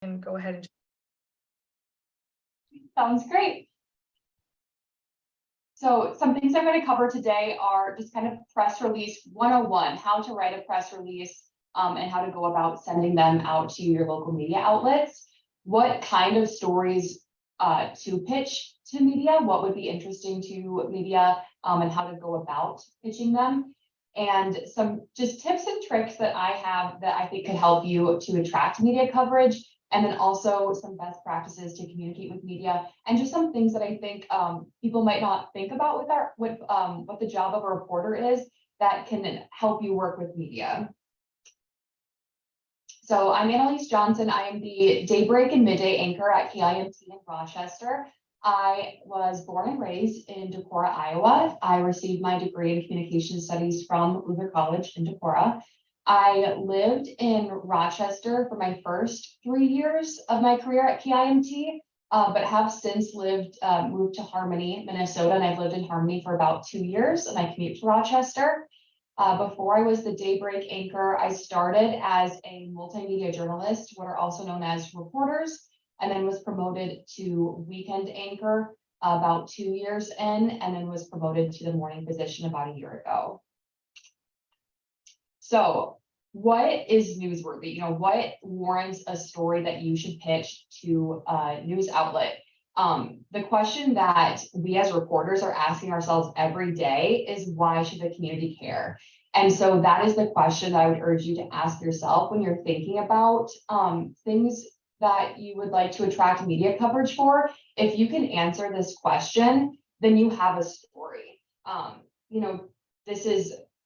and go ahead and. Sounds great. So some things I'm going to cover today are just kind of press release 101, how to write a press release and how to go about sending them out to your local media outlets, what kind of stories to pitch to media, what would be interesting to media, and how to go about pitching them, and some just tips and tricks that I have that I think could help you to attract media coverage, and then also some best practices to communicate with media, and just some things that I think people might not think about with what the job of a reporter is that can help you work with media. So I'm Annalise Johnson. I am the daybreak and midday anchor at KIMT in Rochester. I was born and raised in Decorah, Iowa. I received my degree in communication studies from Luther College in Decorah. I lived in Rochester for my first 3 years of my career at KIMT, but have since moved to Harmony, Minnesota, and I've lived in Harmony for about 2 years, and I commute to Rochester. Before I was the daybreak anchor, I started as a multimedia journalist, what are also known as reporters, and then was promoted to weekend anchor about 2 years in, and then was promoted to the morning position about a year ago. So what is newsworthy? You know, what warrants a story that you should pitch to a news outlet? The question that we as reporters are asking ourselves every day is, why should the community care? And so that is the question that I would urge you to ask yourself when you're thinking about things that you would like to attract media coverage for. If you can answer this question, then you have a story. You know,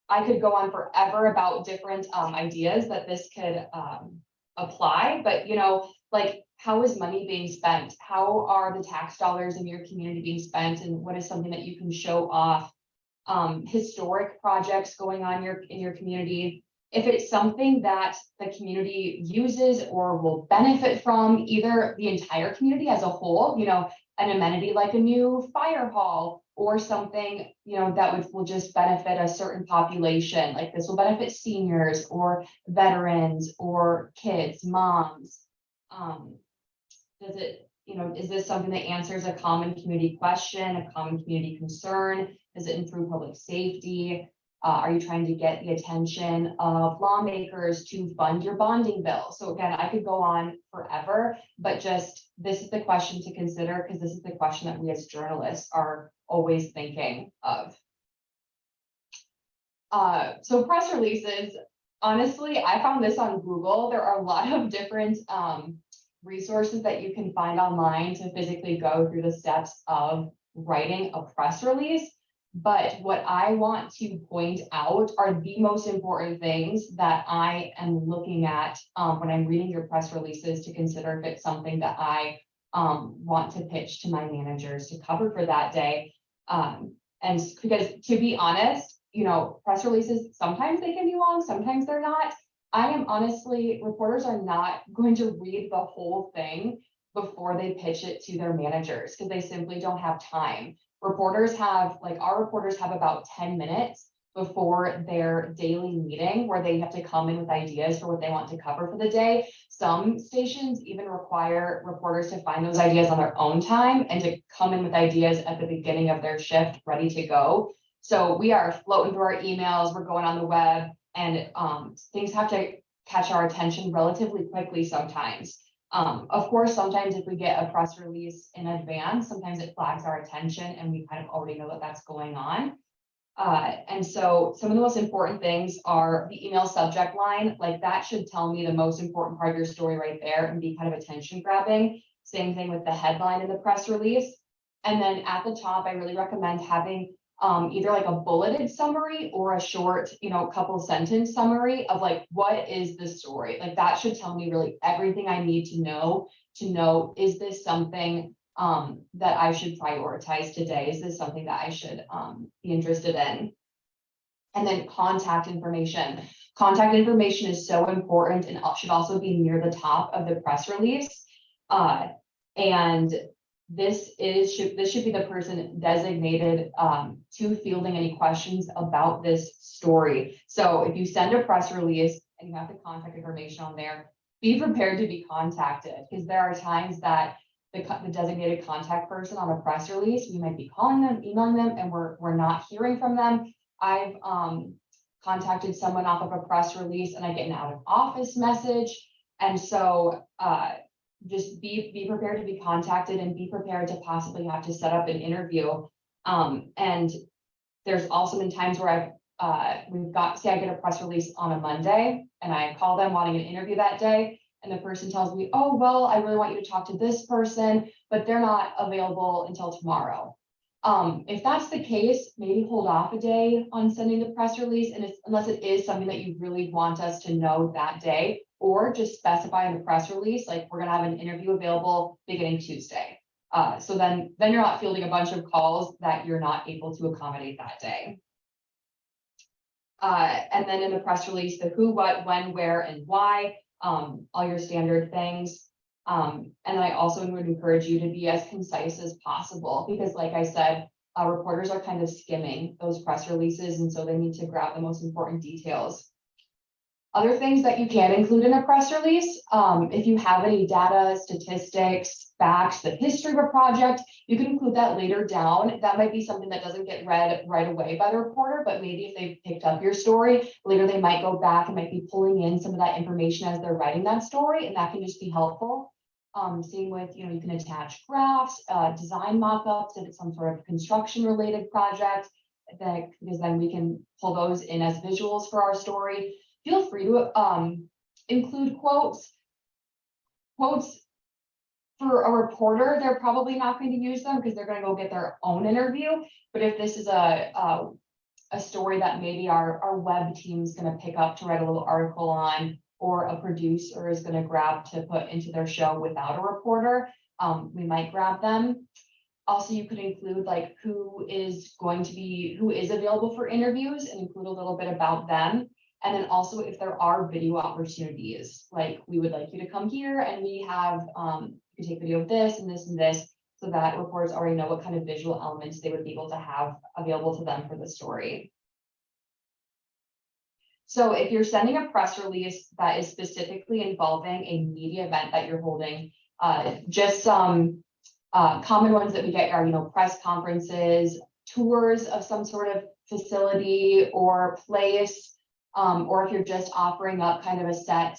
I could go on forever about different ideas that this could apply, but you know, like, how is money being spent? How are the tax dollars in your community being spent? And what is something that you can show off? Historic projects going on in your community. If it's something that the community uses or will benefit from, either the entire community as a whole, you know, an amenity like a new fire hall, or something, you know, that will just benefit a certain population, like this will benefit seniors or veterans or kids, moms. Does it, you know, is this something that answers a common community question, a common community concern? Does it improve public safety? Are you trying to get the attention of lawmakers to fund your bonding bill? So again, I could go on forever, but just this is the question to consider, because this is the question that we as journalists are always thinking of. So press releases, honestly, I found this on Google. There are a lot of different resources that you can find online to physically go through the steps of writing a press release. But what I want to point out are the most important things that I am looking at when I'm reading your press releases, to consider if it's something that I want to pitch to my managers to cover for that day. And because, to be honest, you know, press releases, sometimes they can be long, sometimes they're not. Reporters are not going to read the whole thing before they pitch it to their managers, because they simply don't have time. Our reporters have about 10 minutes before their daily meeting, where they have to come in with ideas for what they want to cover for the day. Some stations even require reporters to find those ideas on their own time and to come in with ideas at the beginning of their shift, ready to go. So we are floating through our emails, we're going on the web, and things have to catch our attention relatively quickly sometimes. Of course, sometimes if we get a press release in advance, sometimes it flags our attention and we kind of already know that that's going on. And so some of the most important things are the email subject line. Like, that should tell me the most important part of your story right there and be kind of attention grabbing. Same thing with the headline in the press release. And then at the top, I really recommend having either like a bulleted summary or a short, you know, couple sentence summary of like, what is the story? Like, that should tell me really everything I need to know, is this something that I should prioritize today? Is this something that I should be interested in? And then contact information. Contact information is so important and should also be near the top of the press release. And this should be the person designated to fielding any questions about this story. So if you send a press release and you have the contact information on there, be prepared to be contacted, because there are times that the designated contact person on a press release, we might be calling them, emailing them, and we're not hearing from them. I've contacted someone off of a press release and I get an out of office message. And so just be prepared to be contacted, and be prepared to possibly have to set up an interview. And there's also been times where say I get a press release on a Monday and I call them wanting an interview that day, and the person tells me, oh, well, I really want you to talk to this person, but they're not available until tomorrow. If that's the case, maybe hold off a day on sending the press release, and unless it is something that you really want us to know that day, or just specify in the press release, like, we're gonna have an interview available beginning Tuesday. So then you're not fielding a bunch of calls that you're not able to accommodate that day. And then in the press release, the who, what, when, where, and why, all your standard things. And I also would encourage you to be as concise as possible, because like I said, reporters are kind of skimming those press releases, and so they need to grab the most important details. Other things that you can include in a press release, if you have any data, statistics, facts, the history of a project, you can include that later down. That might be something that doesn't get read right away by the reporter, but maybe if they've picked up your story, later they might go back and might be pulling in some of that information as they're writing that story, and that can just be helpful. Same with, you can attach graphs, design mock-ups if it's some sort of construction related project, because then we can pull those in as visuals for our story. Feel free to include quotes. Quotes for a reporter, they're probably not going to use them because they're going to go get their own interview. But if this is a story that maybe our web team is going to pick up to write a little article on, or a producer is going to grab to put into their show without a reporter, we might grab them. Also, you could include like who is available for interviews, and include a little bit about them. And then also, if there are video opportunities, like, we would like you to come here and we have, you can take video of this and this and this, so that reporters already know what kind of visual elements they would be able to have available to them for the story. So if you're sending a press release that is specifically involving a media event that you're holding, just some common ones that we get are, press conferences, tours of some sort of facility or place, or if you're just offering up kind of a set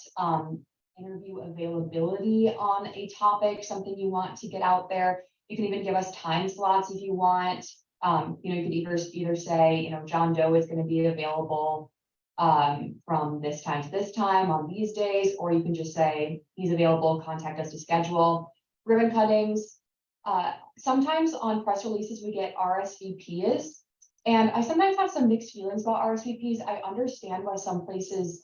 interview availability on a topic, something you want to get out there. You can even give us time slots if you want. You could either say, John Doe is going to be available from this time to this time on these days, or you can just say he's available, contact us to schedule. Ribbon cuttings. Sometimes on press releases we get RSVPs, and I sometimes have some mixed feelings about RSVPs. I understand why some places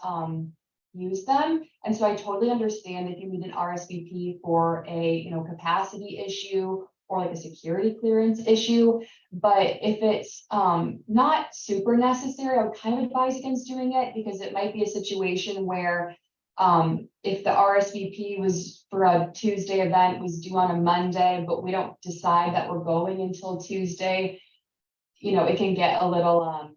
use them, and so I totally understand if you need an RSVP for a capacity issue or like a security clearance issue. But if it's not super necessary, I would kind of advise against doing it, because it might be a situation where if the RSVP was for a Tuesday event was due on a Monday, but we don't decide that we're going until Tuesday, it can get a little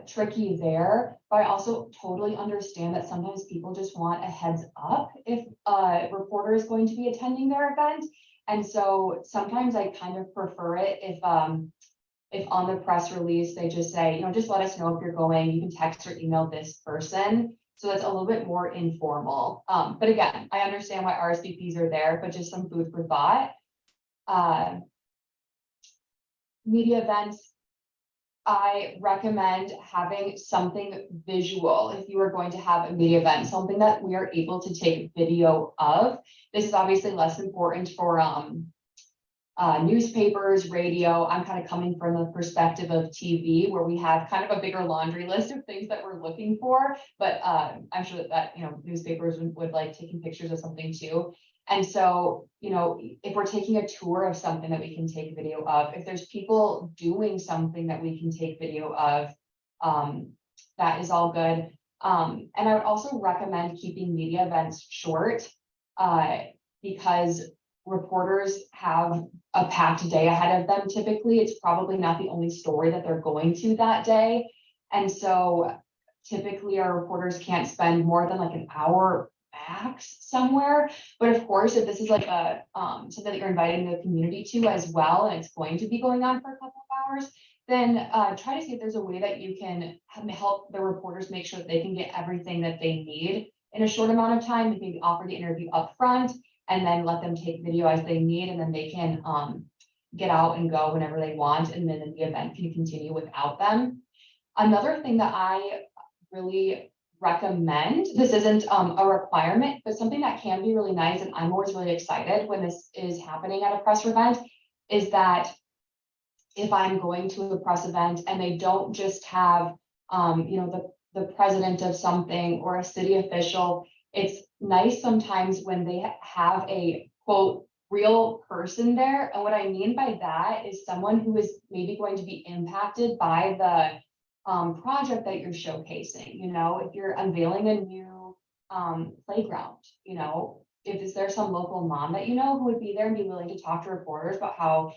tricky there. But I also totally understand that sometimes people just want a heads up if a reporter is going to be attending their event. And so sometimes I kind of prefer it if on the press release they just say, just let us know if you're going, you can text or email this person. So that's a little bit more informal. But again, I understand why RSVPs are there, but just some food for thought. Media events, I recommend having something visual. If you are going to have a media event, something that we are able to take video of. This is obviously less important for newspapers, radio. I'm kind of coming from the perspective of TV, where we have kind of a bigger laundry list of things that we're looking for. But I'm sure that newspapers would like taking pictures of something too. And so, if we're taking a tour of something that we can take video of, if there's people doing something that we can take video of, that is all good. And I would also recommend keeping media events short, because reporters have a packed day ahead of them. Typically, it's probably not the only story that they're going to that day. And so typically our reporters can't spend more than like an hour max somewhere. But of course, if this is like a something that you're inviting the community to as well, and it's going to be going on for a couple of hours, then try to see if there's a way that you can help the reporters make sure that they can get everything that they need in a short amount of time. Maybe offer the interview up front and then let them take video as they need, and then they can get out and go whenever they want, and then the event can continue without them. Another thing that I really recommend, this isn't a requirement, but something that can be really nice, and I'm always really excited when this is happening at a press event, is that if I'm going to a press event and they don't just have the president of something or a city official, it's nice sometimes when they have a quote real person there. And what I mean by that is someone who is maybe going to be impacted by the project that you're showcasing. If you're unveiling a new playground, if there's some local mom that who would be there and be willing to talk to reporters about how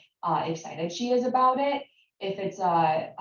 excited she is about it. If it's a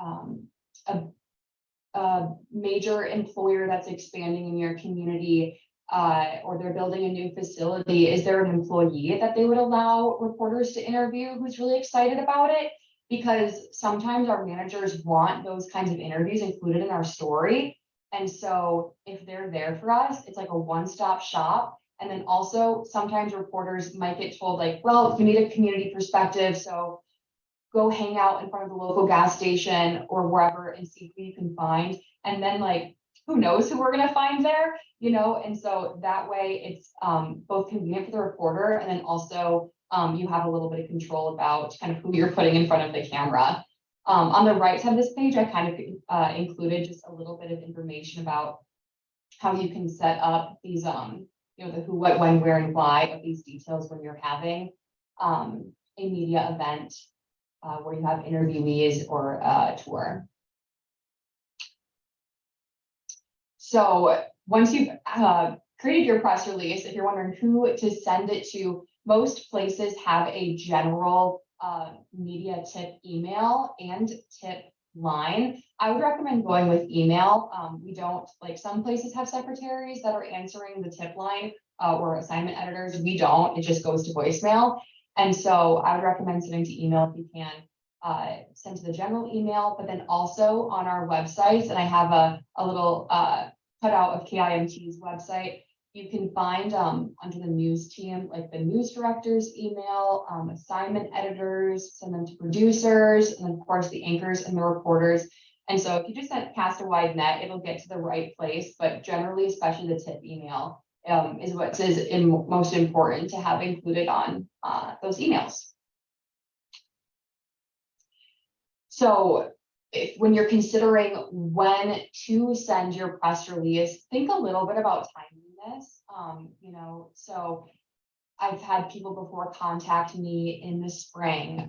major employer that's expanding in your community, or they're building a new facility, is there an employee that they would allow reporters to interview who's really excited about it? Because sometimes our managers want those kinds of interviews included in our story. And so if they're there for us, it's like a one-stop shop. And then also sometimes reporters might get told like, well, you need a community perspective, so go hang out in front of the local gas station or wherever and see who you can find. And then like, who knows who we're going to find there, and so that way it's both convenient for the reporter, and then also you have a little bit of control about kind of who you're putting in front of the camera. On the right side of this page, I kind of included just a little bit of information about how you can set up these, the who, what, when, where, and why of these details when you're having a media event where you have interviewees or a tour. So once you've created your press release, if you're wondering who to send it to, most places have a general media tip email and tip line. I would recommend going with email. We don't, like, some places have secretaries that are answering the tip line or assignment editors. We don't, it just goes to voicemail. And so I would recommend sending to email if you can. Send to the general email, but then also on our website, and I have a little cutout of KIMT's website, you can find under the news team, like the news director's email, assignment editors, send them to producers, and of course the anchors and the reporters. And so if you just cast a wide net, it'll get to the right place, but generally, especially the tip email is what is most important to have included on those emails. So when you're considering when to send your press release, think a little bit about timing this. So I've had people before contact me in the spring,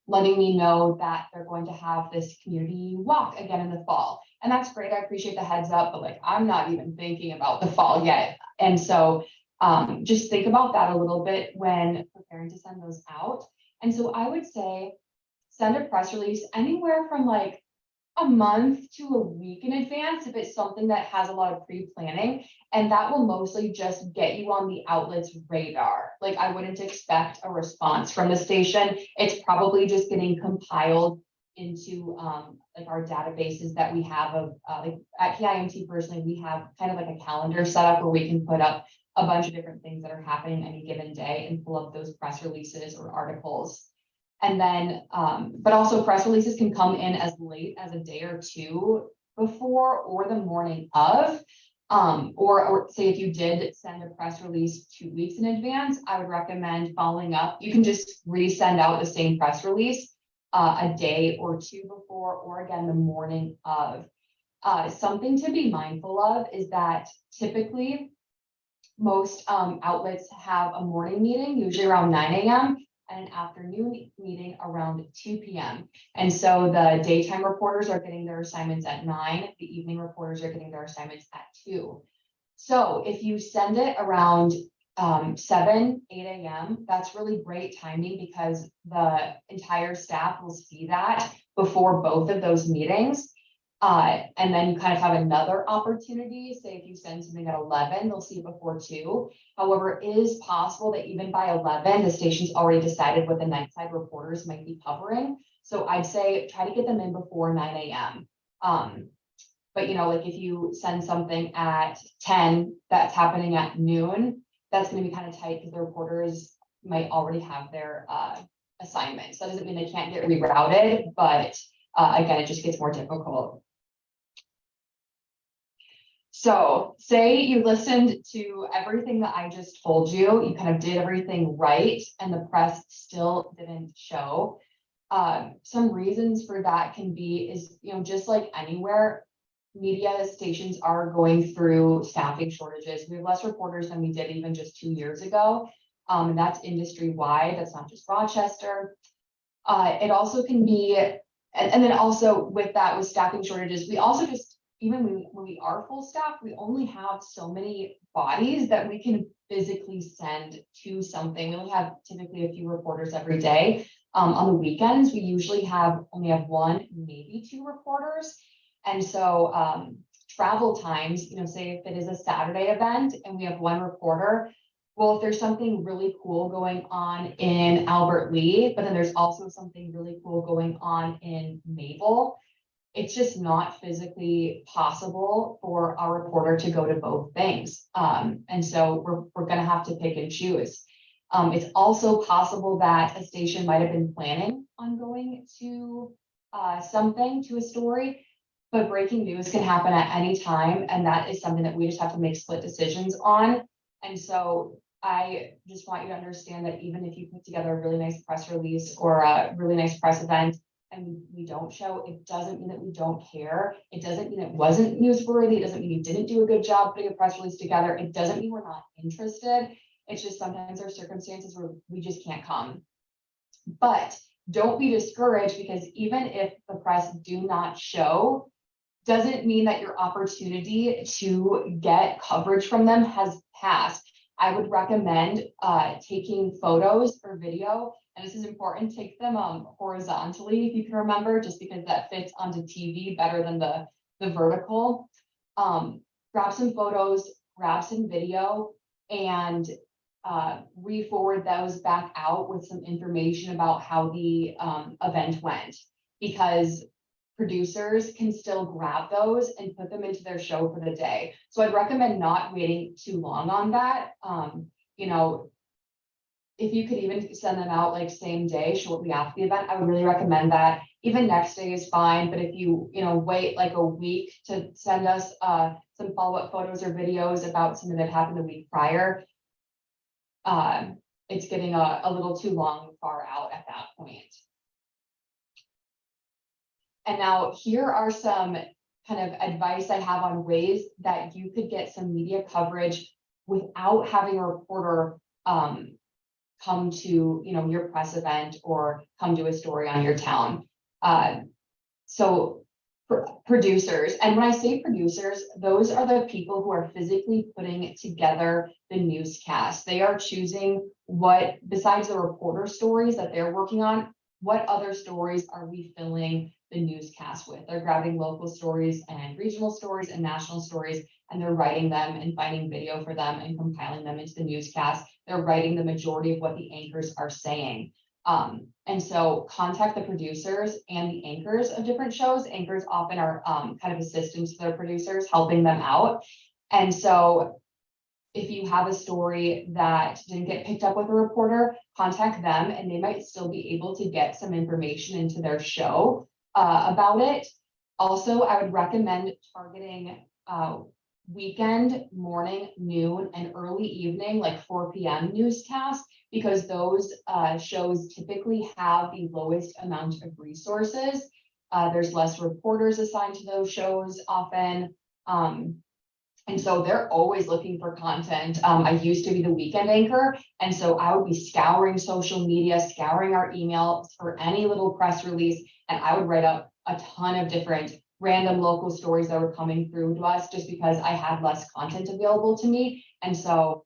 letting me know that they're going to have this community walk again in the fall. And that's great. I appreciate the heads up, but like, I'm not even thinking about the fall yet. And so just think about that a little bit when preparing to send those out. And so I would say, send a press release anywhere from like a month to a week in advance if it's something that has a lot of pre-planning, and that will mostly just get you on the outlet's radar. Like, I wouldn't expect a response from the station. It's probably just getting compiled into like our databases that we have of like at KIMT personally, we have kind of like a calendar set up where we can put up a bunch of different things that are happening any given day and pull up those press releases or articles. And then, but also press releases can come in as late as a day or two before or the morning of, or say if you did send a press release 2 weeks in advance, I would recommend following up. You can just resend out the same press release a day or two before, or again, the morning of. Something to be mindful of is that typically most outlets have a morning meeting, usually around 9 a.m. and an afternoon meeting around 2 p.m. And so the daytime reporters are getting their assignments at 9, the evening reporters are getting their assignments at 2. So if you send it around 7, 8 a.m., that's really great timing because the entire staff will see that before both of those meetings. And then you kind of have another opportunity. Say if you send something at 11, they'll see it before 2. However, it is possible that even by 11, the station's already decided what the nightside reporters might be covering. So I'd say try to get them in before 9 a.m. But like if you send something at 10 that's happening at noon, that's going to be kind of tight because the reporters might already have their assignments. That doesn't mean they can't get rerouted, but again, it just gets more difficult. So say you listened to everything that I just told you, you kind of did everything right, and the press still didn't show. Some reasons for that can be just like anywhere, media stations are going through staffing shortages. We have less reporters than we did even just 2 years ago. And that's industry wide. That's not just Rochester. It also can be, and then also with staffing shortages, we also just, even when we are full staff, we only have so many bodies that we can physically send to something. We only have typically a few reporters every day. On the weekends, we usually only have 1, maybe 2 reporters. And so travel times, say if it is a Saturday event and we have 1 reporter, well, if there's something really cool going on in Albert Lee, but then there's also something really cool going on in Mabel, it's just not physically possible for our reporter to go to both things. And so we're going to have to pick and choose. It's also possible that a station might have been planning on going to to a story, but breaking news can happen at any time. And that is something that we just have to make split decisions on. And so I just want you to understand that even if you put together a really nice press release or a really nice press event and we don't show, it doesn't mean that we don't care. It doesn't mean it wasn't newsworthy. It doesn't mean you didn't do a good job putting a press release together. It doesn't mean we're not interested. It's just sometimes there are circumstances where we just can't come. But don't be discouraged, because even if the press do not show, doesn't mean that your opportunity to get coverage from them has passed. I would recommend taking photos or video, and this is important, take them horizontally, if you can remember, just because that fits onto TV better than the vertical. Grab some photos, grab some video, and re-forward those back out with some information about how the event went, because producers can still grab those and put them into their show for the day. So I'd recommend not waiting too long on that. If you could even send them out like same day, shortly after the event, I would really recommend that. Even next day is fine, but if you wait like a week to send us some follow-up photos or videos about something that happened the week prior, it's getting a little too long, far out at that point. And now here are some kind of advice I have on ways that you could get some media coverage without having a reporter come to your press event or come to a story on your town. So producers, and when I say producers, those are the people who are physically putting together the newscast. They are choosing what, besides the reporter stories that they're working on, what other stories are we filling the newscast with? They're grabbing local stories and regional stories and national stories, and they're writing them and finding video for them and compiling them into the newscast. They're writing the majority of what the anchors are saying. And so contact the producers and the anchors of different shows. Anchors often are kind of assistants to their producers, helping them out. And so if you have a story that didn't get picked up with a reporter, contact them, and they might still be able to get some information into their show about it. Also, I would recommend targeting weekend, morning, noon, and early evening, like 4 p.m. newscasts, because those shows typically have the lowest amount of resources. There's less reporters assigned to those shows often. And so they're always looking for content. I used to be the weekend anchor, and so I would be scouring social media, scouring our emails for any little press release, and I would write up a ton of different random local stories that were coming through to us just because I had less content available to me. And so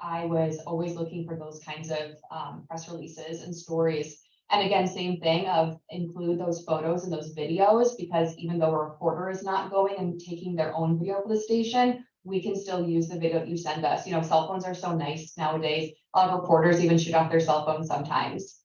I was always looking for those kinds of press releases and stories. And again, same thing of include those photos and those videos, because even though a reporter is not going and taking their own video for the station, we can still use the video that you send us. You know, cell phones are so nice nowadays. A lot of reporters even shoot off their cell phones sometimes.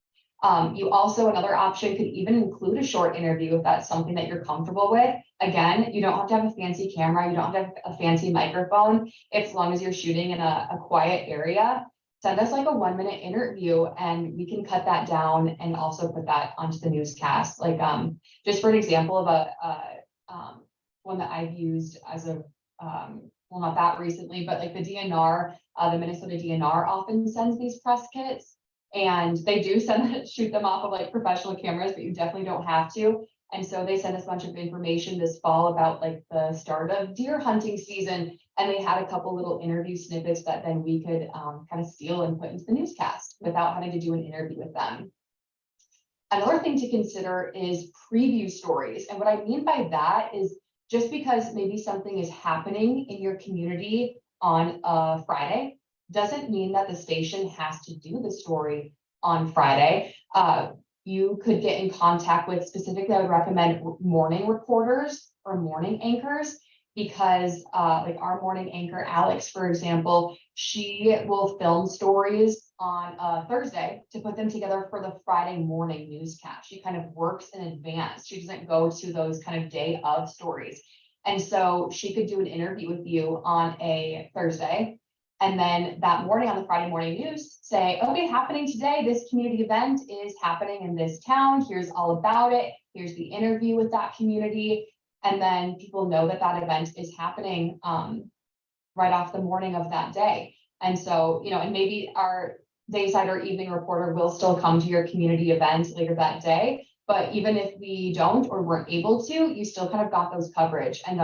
You also, another option could even include a short interview if that's something that you're comfortable with. Again, you don't have to have a fancy camera. You don't have to have a fancy microphone. As long as you're shooting in a quiet area, send us like a 1-minute interview and we can cut that down and also put that onto the newscast. Like, just for an example of one that I've used as a, well, not that recently, but like the DNR, the Minnesota DNR often sends these press kits. And they do shoot them off of like professional cameras, but you definitely don't have to. And so they sent us a bunch of information this fall about like the start of deer hunting season. And they had a couple little interview snippets that then we could kind of steal and put into the newscast without having to do an interview with them. Another thing to consider is preview stories. And what I mean by that is just because maybe something is happening in your community on a Friday doesn't mean that the station has to do the story on Friday. You could get in contact with, specifically, I would recommend morning reporters or morning anchors, because like our morning anchor, Alex, for example, she will film stories on Thursday to put them together for the Friday morning newscast. She kind of works in advance. She doesn't go to those kind of day of stories. And so she could do an interview with you on a Thursday. And then that morning on the Friday morning news, say, okay, happening today, this community event is happening in this town. Here's all about it. Here's the interview with that community. And then people know that that event is happening right off the morning of that day. And so, you know, and maybe our dayside or evening reporter will still come to your community event later that day. But even if we don't or weren't able to, you still kind of got those coverage. And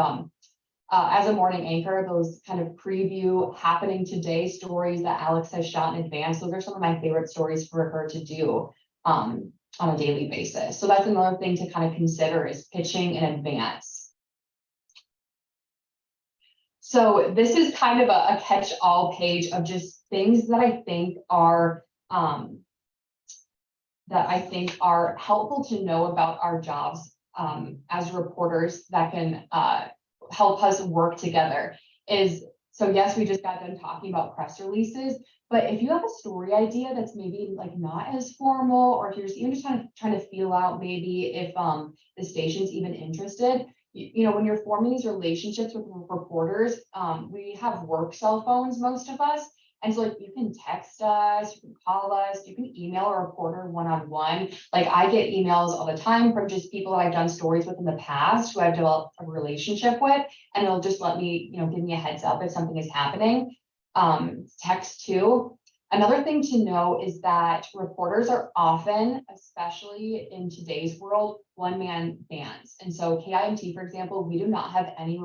as a morning anchor, those kind of preview happening today stories that Alex has shot in advance, those are some of my favorite stories for her to do on a daily basis. So that's another thing to kind of consider, is pitching in advance. So this is kind of a catch-all page of just things that I think are helpful to know about our jobs as reporters that can help us work together. So yes, we just got done talking about press releases, but if you have a story idea that's maybe like not as formal, or if you're just even just trying to feel out maybe if the station's even interested, you know, when you're forming these relationships with reporters, we have work cell phones, most of us. And so like you can text us, you can call us, you can email a reporter one-on-one. Like I get emails all the time from just people that I've done stories with in the past who I've developed a relationship with, and they'll just let me, you know, give me a heads up if something is happening. Text too. Another thing to know is that reporters are often, especially in today's world, one-man bands. And so KIMT, for example, we do not have any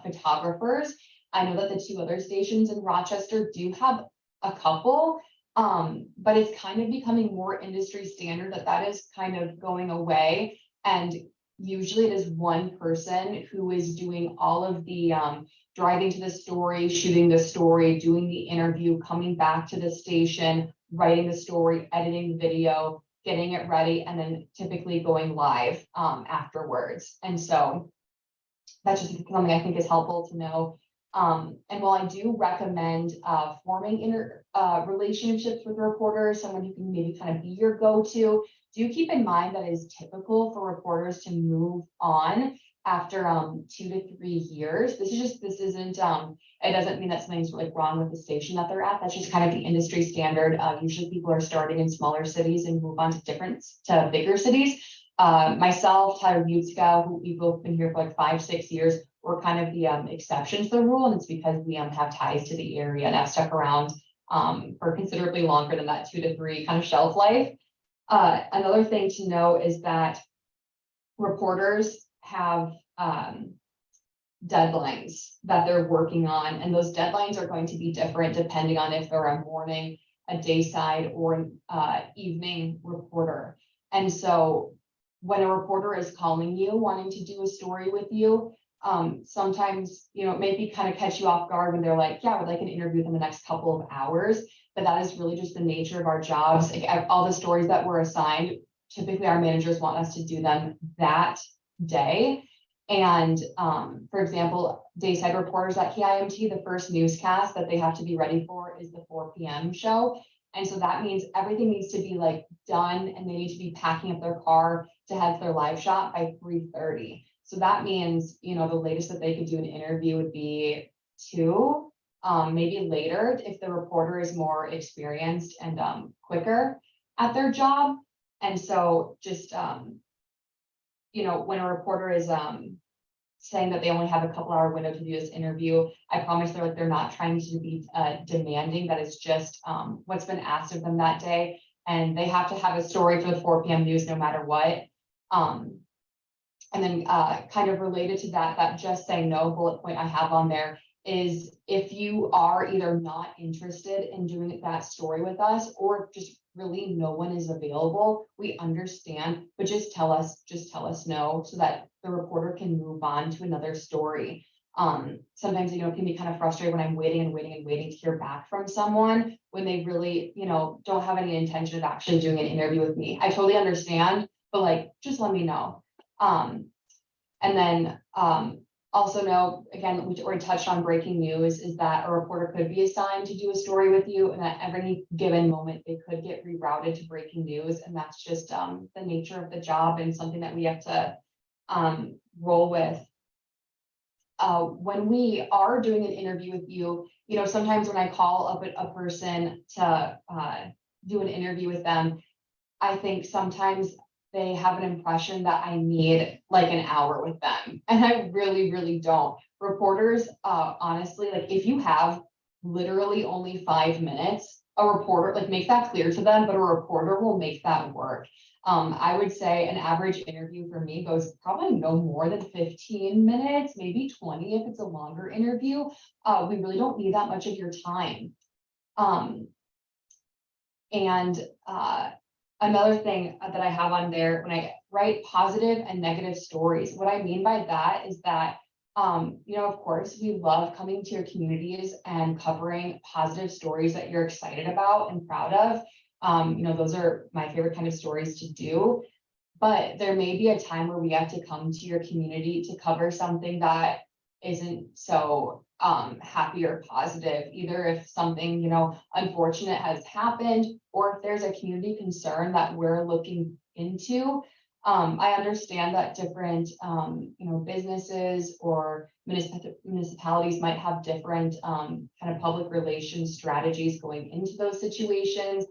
photographers. I know that the two other stations in Rochester do have a couple, but it's kind of becoming more industry standard that is kind of going away. And usually it is one person who is doing all of the driving to the story, shooting the story, doing the interview, coming back to the station, writing the story, editing the video, getting it ready, and then typically going live afterwards. And so that's just something I think is helpful to know. And while I do recommend forming relationships with reporters, someone who can maybe kind of be your go-to, do keep in mind that it is typical for reporters to move on after 2 to 3 years. This isn't, it doesn't mean that something's like wrong with the station that they're at. That's just kind of the industry standard. Usually people are starting in smaller cities and move on to bigger cities. Myself, Tyler Butzka, who we've both been here for like 5-6 years, we're kind of the exception to the rule, and it's because we have ties to the area and have stuck around for considerably longer than that 2 to 3 kind of shelf life. Another thing to know is that reporters have deadlines that they're working on, and those deadlines are going to be different depending on if they're a morning, a dayside, or an evening reporter. And so when a reporter is calling you wanting to do a story with you, sometimes, you know, it maybe kind of catch you off guard when they're like, yeah, I would like an interview within the next couple of hours. But that is really just the nature of our jobs. Like all the stories that we're assigned, typically our managers want us to do them that day. And for example, dayside reporters at KIMT, the first newscast that they have to be ready for is the 4 p.m. show. And so that means everything needs to be like done, and they need to be packing up their car to head to their live shot by 3:30. So that means, the latest that they could do an interview would be 2, maybe later if the reporter is more experienced and quicker at their job. And so just, when a reporter is saying that they only have a couple hour window to do this interview, I promise they're not trying to be demanding. That is just what's been asked of them that day. And they have to have a story for the 4 p.m. news no matter what. And then kind of related to that just saying no bullet point I have on there is, if you are either not interested in doing that story with us, or just really no one is available, we understand, but just tell us no, so that the reporter can move on to another story. Sometimes, it can be kind of frustrating when I'm waiting to hear back from someone when they really, don't have any intention of actually doing an interview with me. I totally understand, but just let me know. And then also know, again, we already touched on breaking news, is that a reporter could be assigned to do a story with you, and at every given moment they could get rerouted to breaking news. And that's just the nature of the job, and something that we have to roll with. When we are doing an interview with you, sometimes when I call up a person to do an interview with them, I think sometimes they have an impression that I need like an hour with them. And I really, really don't. Reporters, honestly, if you have literally only 5 minutes, a reporter, make that clear to them, but a reporter will make that work. I would say an average interview for me goes probably no more than 15 minutes, maybe 20 if it's a longer interview. We really don't need that much of your time. Another thing that I have on there, when I write positive and negative stories, what I mean by that is that, of course, we love coming to your communities and covering positive stories that you're excited about and proud of. Those are my favorite kind of stories to do. But there may be a time where we have to come to your community to cover something that isn't so happy or positive, either if something unfortunate has happened, or if there's a community concern that we're looking into. I understand that different businesses or municipalities might have different kind of public relations strategies going into those situations,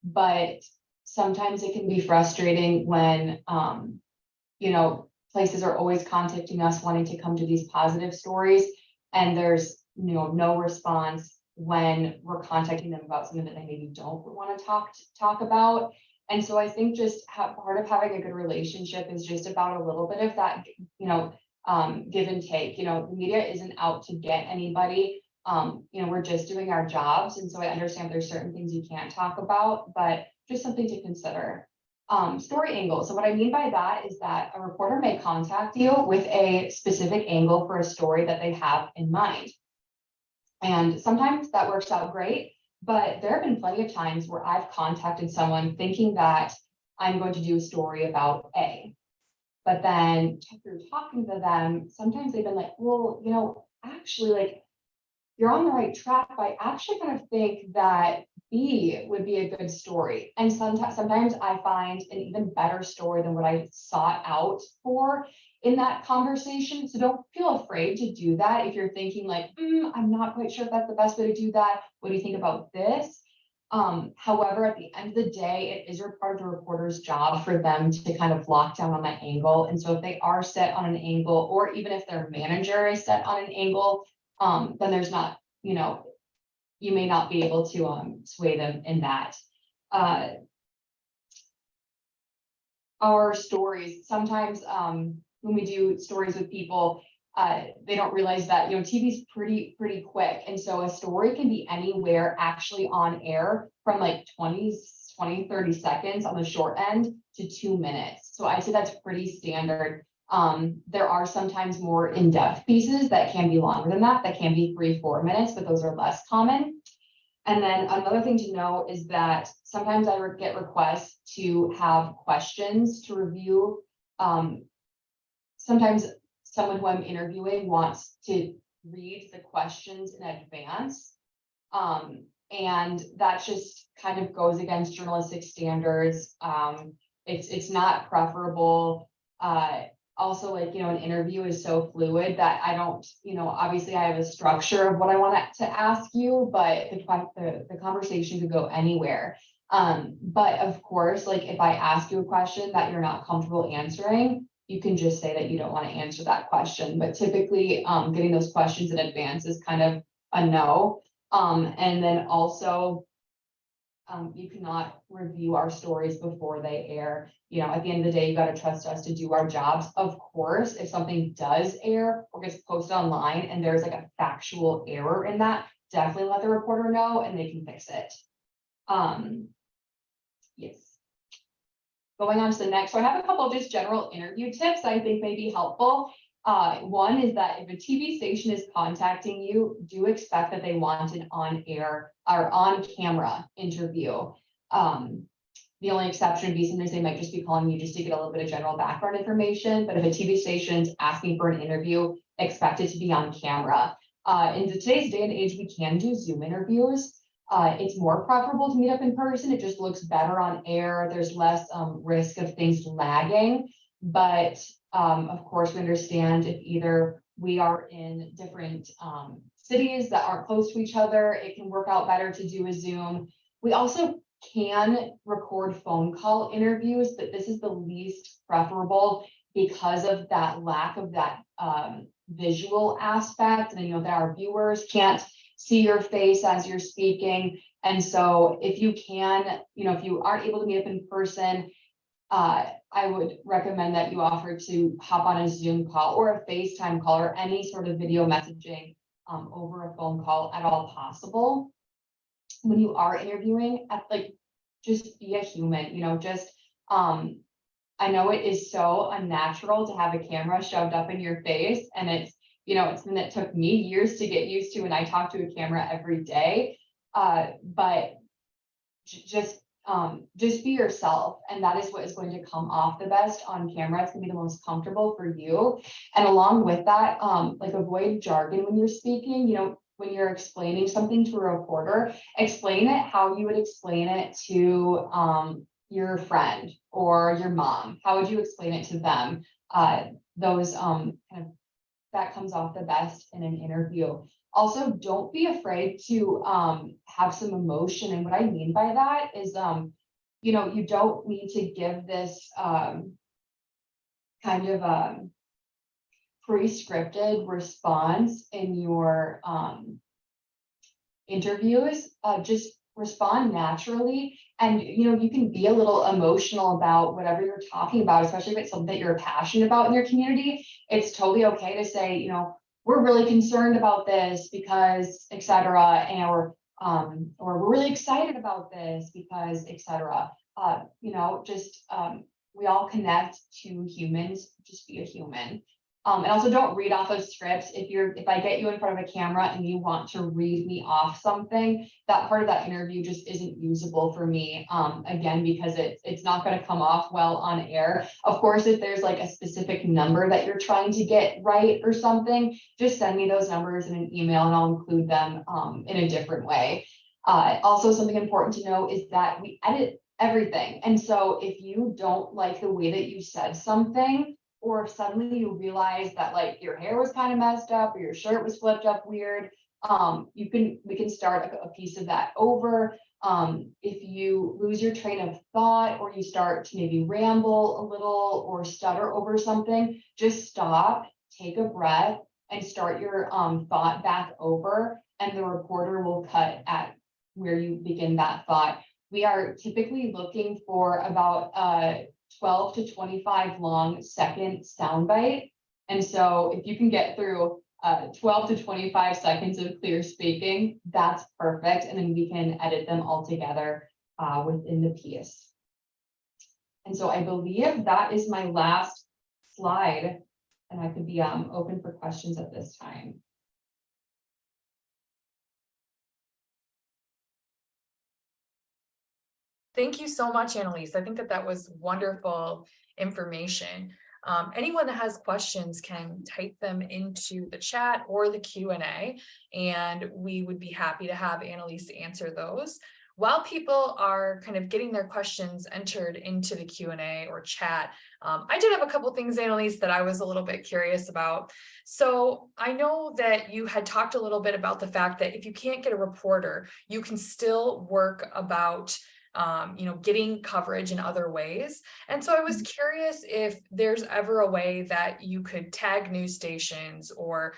but sometimes it can be frustrating when places are always contacting us wanting to come to these positive stories, and there's no response when we're contacting them about something that they maybe don't want to talk about. And so I think just part of having a good relationship is just about a little bit of that give and take. The media isn't out to get anybody. We're just doing our jobs, and so I understand there's certain things you can't talk about, but just something to consider. Story angle. So what I mean by that is that a reporter may contact you with a specific angle for a story that they have in mind. And sometimes that works out great, but there have been plenty of times where I've contacted someone thinking that I'm going to do a story about A. But then through talking to them, sometimes they've been like, well, actually, you're on the right track, but I actually kind of think that B would be a good story. And sometimes I find an even better story than what I sought out for in that conversation. So don't feel afraid to do that. If you're thinking I'm not quite sure if that's the best way to do that, what do you think about this? However, at the end of the day, it is part of the reporter's job for them to kind of lock down on that angle. And so if they are set on an angle, or even if their manager is set on an angle, then there's not, you may not be able to sway them in that. Our stories, sometimes when we do stories with people, they don't realize that TV is pretty quick, and so a story can be anywhere actually on air from 20, 30 seconds on the short end to 2 minutes. So I say that's pretty standard. There are sometimes more in-depth pieces that can be longer than that can be 3-4 minutes, but those are less common. And then another thing to know is that sometimes I get requests to have questions to review. Sometimes someone who I'm interviewing wants to read the questions in advance. And that just kind of goes against journalistic standards. It's not preferable. Also, like, an interview is so fluid that I don't, obviously I have a structure of what I want to ask you, but the conversation could go anywhere. But of course, like, if I ask you a question that you're not comfortable answering, you can just say that you don't want to answer that question. But typically, getting those questions in advance is kind of a no. And then also, you cannot review our stories before they air. At the end of the day, you got to trust us to do our jobs. Of course, if something does air or gets posted online and there's like a factual error in that, definitely let the reporter know and they can fix it. Yes. Going on to the next, so I have a couple of just general interview tips I think may be helpful. One is that if a TV station is contacting you, do expect that they want an on-air or on-camera interview. The only exception would be sometimes they might just be calling you just to get a little bit of general background information. But if a TV station is asking for an interview, expect it to be on camera. In today's day and age, we can do Zoom interviews. It's more preferable to meet up in person. It just looks better on air. There's less risk of things lagging. But of course, we understand if either we are in different cities that aren't close to each other, it can work out better to do a Zoom. We also can record phone call interviews, but this is the least preferable because of that lack of that visual aspect. And that our viewers can't see your face as you're speaking. And so if you can, if you aren't able to meet up in person, I would recommend that you offer to hop on a Zoom call or a FaceTime call or any sort of video messaging over a phone call at all possible. When you are interviewing, just be a human, I know it is so unnatural to have a camera shoved up in your face, and it's something that took me years to get used to, and I talk to a camera every day. But just be yourself, and that is what is going to come off the best on camera. It's gonna be the most comfortable for you. And along with that, avoid jargon when you're speaking. When you're explaining something to a reporter, explain it how you would explain it to your friend or your mom. How would you explain it to them? Those that comes off the best in an interview. Also, don't be afraid to have some emotion. And what I mean by that is, you don't need to give this pre-scripted response in your interviews. Just respond naturally. And, you can be a little emotional about whatever you're talking about, especially if it's something that you're passionate about in your community. It's totally okay to say, we're really concerned about this because, et cetera, or we're really excited about this because, et cetera. We all connect to humans. Just be a human. And also don't read off of scripts. If I get you in front of a camera and you want to read me off something, that part of that interview just isn't usable for me. Again, because it's not going to come off well on air. Of course, if there's like a specific number that you're trying to get right or something, just send me those numbers in an email and I'll include them in a different way. Also, something important to know is that we edit everything. And so if you don't like the way that you said something, or if suddenly you realize that like your hair was kind of messed up or your shirt was flipped up weird, we can start a piece of that over. If you lose your train of thought or you start to maybe ramble a little or stutter over something, just stop, take a breath, and start your thought back over, and the reporter will cut at where you begin that thought. We are typically looking for about 12 to 25 long second soundbite. And so if you can get through 12 to 25 seconds of clear speaking, that's perfect. And then we can edit them all together within the piece. And so I believe that is my last slide, and I could be open for questions at this time. Thank you so much, Annalise. I think that that was wonderful information. Anyone that has questions can type them into the chat or the Q&A, and we would be happy to have Annalise answer those. While people are kind of getting their questions entered into the Q&A or chat, I did have a couple things, Annalise, that I was a little bit curious about. So I know that you had talked a little bit about the fact that if you can't get a reporter, you can still work about getting coverage in other ways. And so I was curious if there's ever a way that you could tag news stations, or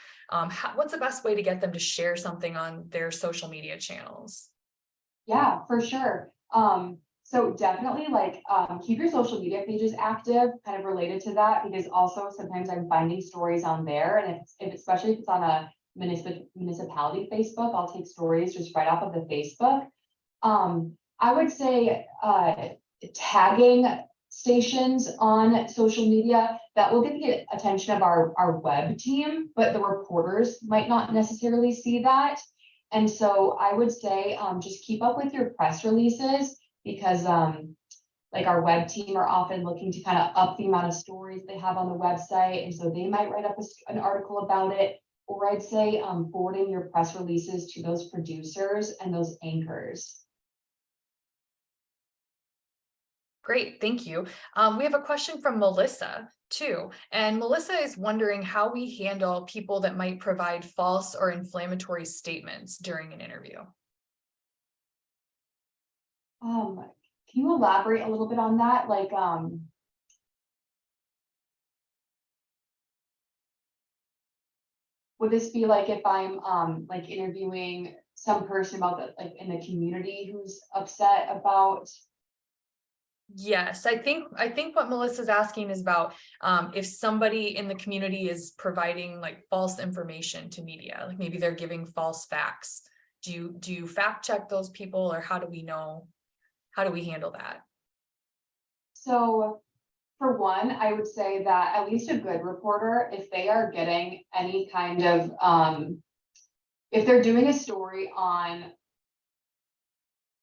what's the best way to get them to share something on their social media channels? Yeah, for sure. So definitely keep your social media pages active, kind of related to that, because also sometimes I'm finding stories on there, and especially if it's on a municipality Facebook, I'll take stories just right off of the Facebook. I would say tagging stations on social media, that will get the attention of our web team, but the reporters might not necessarily see that. And so I would say just keep up with your press releases, because like our web team are often looking to kind of up the amount of stories they have on the website. And so they might write up an article about it. Or I'd say forwarding your press releases to those producers and those anchors. Great, thank you. We have a question from Melissa too. And Melissa is wondering how we handle people that might provide false or inflammatory statements during an interview. Can you elaborate a little bit on that? Would this be like if I'm like interviewing some person about like in the community who's upset about? Yes, I think what Melissa's asking is about if somebody in the community is providing like false information to media, like maybe they're giving false facts. Do you fact check those people, or how do we handle that? So for one, I would say that at least a good reporter, if they are getting any kind of if they're doing a story on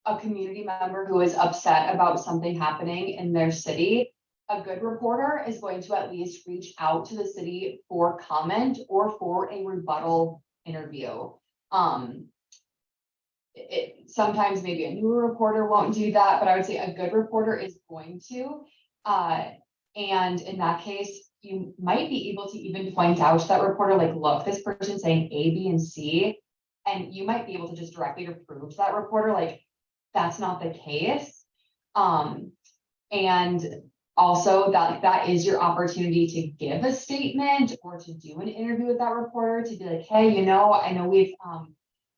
a community member who is upset about something happening in their city, a good reporter is going to at least reach out to the city for comment or for a rebuttal interview. Sometimes maybe a newer reporter won't do that, but I would say a good reporter is going to. And in that case, you might be able to even point out to that reporter, like, look, this person's saying A, B, and C, and you might be able to just directly to prove to that reporter, like, that's not the case. And also that is your opportunity to give a statement or to do an interview with that reporter, to be like, hey, I know we've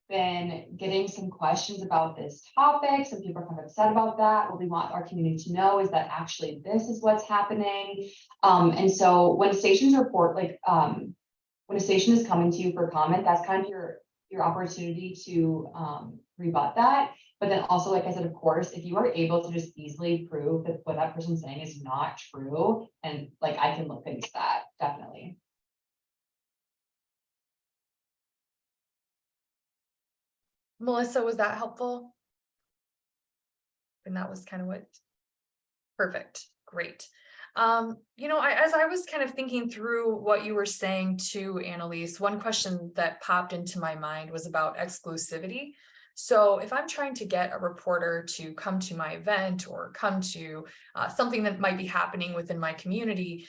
been getting some questions about this topic. Some people are kind of upset about that. What we want our community to know is that actually this is what's happening. And so when stations report, when a station is coming to you for comment, that's kind of your opportunity to rebut that. But then also, like I said, of course, if you are able to just easily prove that what that person's saying is not true, and like I can look into that, definitely. Melissa, was that helpful? And that was kind of what. Perfect. Great. As I was kind of thinking through what you were saying to Annalise, one question that popped into my mind was about exclusivity. So if I'm trying to get a reporter to come to my event or come to something that might be happening within my community,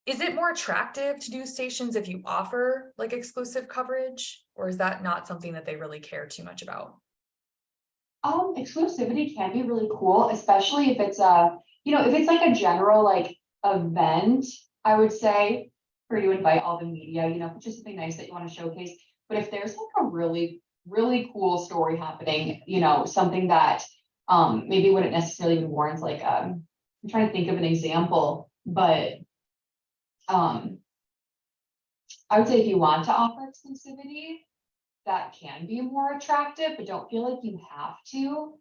is it more attractive to news stations if you offer like exclusive coverage, or is that not something that they really care too much about? Exclusivity can be really cool, especially if it's if it's like a general like event, I would say, for you to invite all the media, if it's just something nice that you want to showcase. But if there's like a really, really cool story happening, something that maybe wouldn't necessarily even warrant like I'm trying to think of an example, but I would say if you want to offer exclusivity, that can be more attractive, but don't feel like you have to.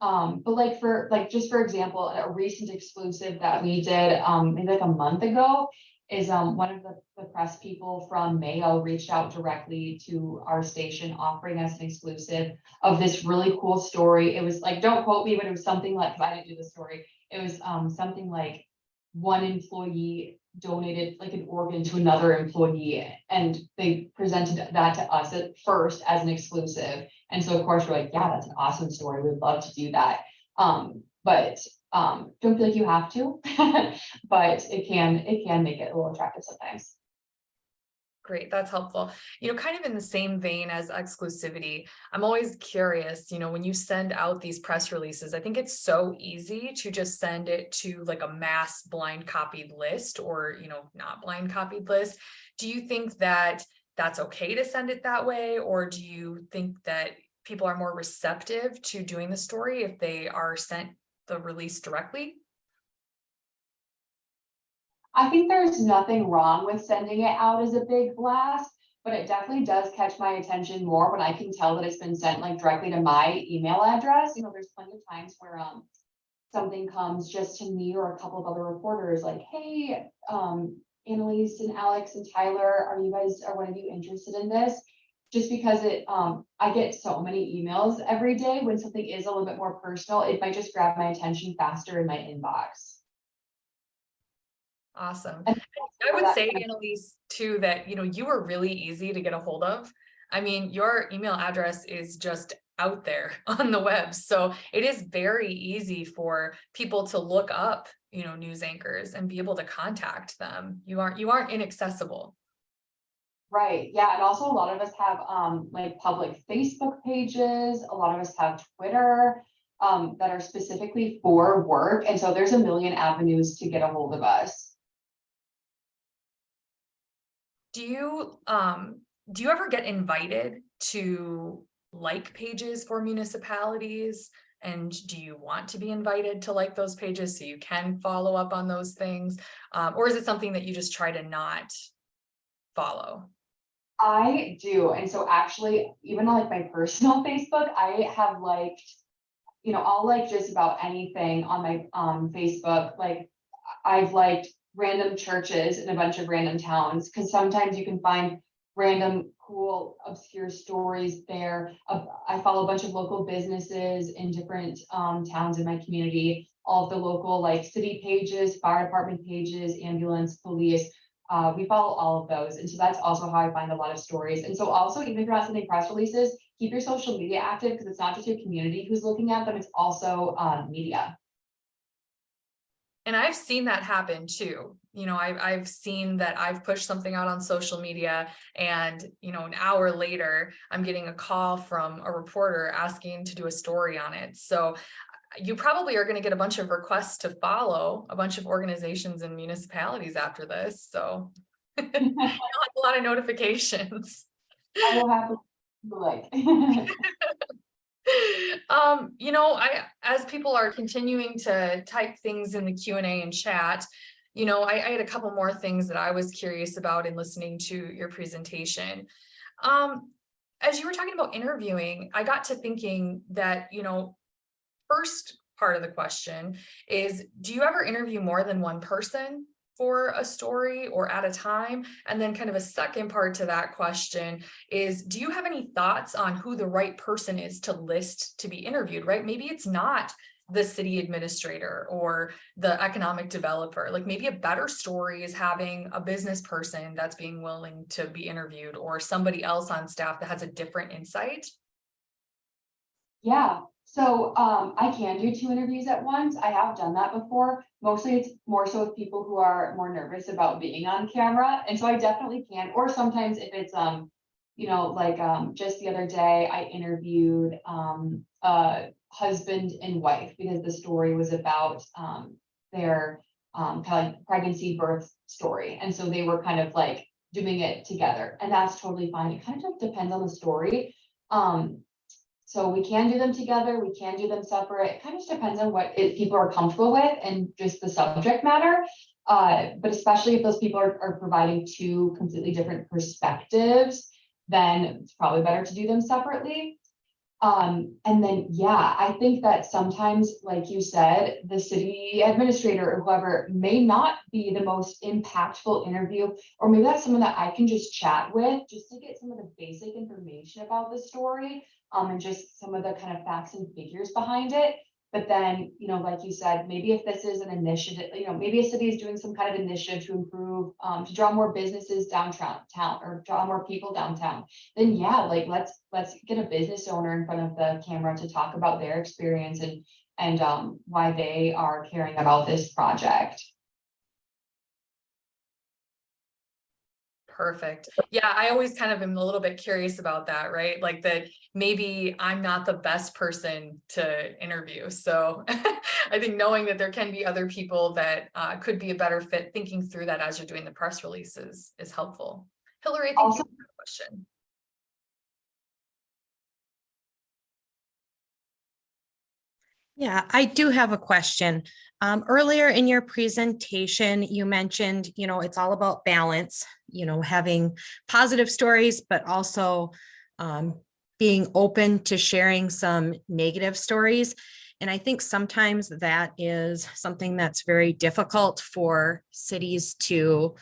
But for example, a recent exclusive that we did maybe like a month ago, is one of the press people from Mayo reached out directly to our station offering us an exclusive of this really cool story. It was like, don't quote me, but it was something like, 'cause I didn't do the story. It was something like one employee donated like an organ to another employee, and they presented that to us at first as an exclusive. And so of course we're like, yeah, that's an awesome story. We'd love to do that. But don't feel like you have to, but it can make it a little attractive sometimes. Great, that's helpful. Kind of in the same vein as exclusivity, I'm always curious, when you send out these press releases, I think it's so easy to just send it to like a mass blind copied list or, not blind copied list. Do you think that that's okay to send it that way? Or do you think that people are more receptive to doing the story if they are sent the release directly? I think there's nothing wrong with sending it out as a big blast, but it definitely does catch my attention more when I can tell that it's been sent like directly to my email address. There's plenty of times where something comes just to me or a couple of other reporters like, hey, Annalise and Alex and Tyler, are one of you interested in this? Just because I get so many emails every day. When something is a little bit more personal, it might just grab my attention faster in my inbox. Awesome. And I would that say, kind of- Annalise, too, that you were really easy to get a hold of. I mean, your email address is just out there on the web. So it is very easy for people to look up, news anchors and be able to contact them. You aren't inaccessible. Right, yeah, and also a lot of us have like public Facebook pages, a lot of us have Twitter that are specifically for work, and so there's a million avenues to get a hold of us. Do you ever get invited to like pages for municipalities? And do you want to be invited to like those pages so you can follow up on those things? Or is it something that you just try to not follow? I do, and so actually, even on like my personal Facebook, I have liked, I'll like just about anything on my Facebook. Like I've liked random churches in a bunch of random towns, because sometimes you can find random cool obscure stories there. I follow a bunch of local businesses in different towns in my community, all of the local like city pages, fire department pages, ambulance, police. We follow all of those. And so that's also how I find a lot of stories. And so also, even if you're not sending press releases, keep your social media active, because it's not just your community who's looking at them, it's also media. And I've seen that happen too. I've seen that I've pushed something out on social media and, an hour later, I'm getting a call from a reporter asking to do a story on it. So you probably are going to get a bunch of requests to follow a bunch of organizations and municipalities after this. So you'll have a lot of notifications. I will have to like. As people are continuing to type things in the Q&A and chat, I had a couple more things that I was curious about in listening to your presentation. As you were talking about interviewing, I got to thinking that, first part of the question is, do you ever interview more than one person for a story or at a time? And then kind of a second part to that question is, do you have any thoughts on who the right person is to list to be interviewed, right? Maybe it's not the city administrator or the economic developer. Like maybe a better story is having a business person that's being willing to be interviewed, or somebody else on staff that has a different insight. Yeah, so I can do 2 interviews at once. I have done that before. Mostly it's more so with people who are more nervous about being on camera. And so I definitely can, or sometimes if it's just the other day, I interviewed a husband and wife, because the story was about their kind of like pregnancy birth story. And so they were kind of like doing it together, and that's totally fine. It kind of depends on the story. So we can do them together, we can do them separate. It kind of just depends on what people are comfortable with and just the subject matter. But especially if those people are providing 2 completely different perspectives, then it's probably better to do them separately. And then, yeah, I think that sometimes, like you said, the city administrator or whoever may not be the most impactful interview, or maybe that's someone that I can just chat with just to get some of the basic information about the story, and just some of the kind of facts and figures behind it. But then, like you said, maybe if this is an initiative, maybe a city is doing some kind of initiative to improve, to draw more businesses downtown, or draw more people downtown, then yeah, like let's get a business owner in front of the camera to talk about their experience and why they are caring about this project. Perfect. Yeah, I always kind of am a little bit curious about that, right? Like that maybe I'm not the best person to interview. So I think knowing that there can be other people that could be a better fit, thinking through that as you're doing the press releases is helpful. Hillary, I think you have a question. Yeah, I do have a question. Earlier in your presentation, you mentioned, it's all about balance, having positive stories, but also being open to sharing some negative stories. And I think sometimes that is something that's very difficult for cities to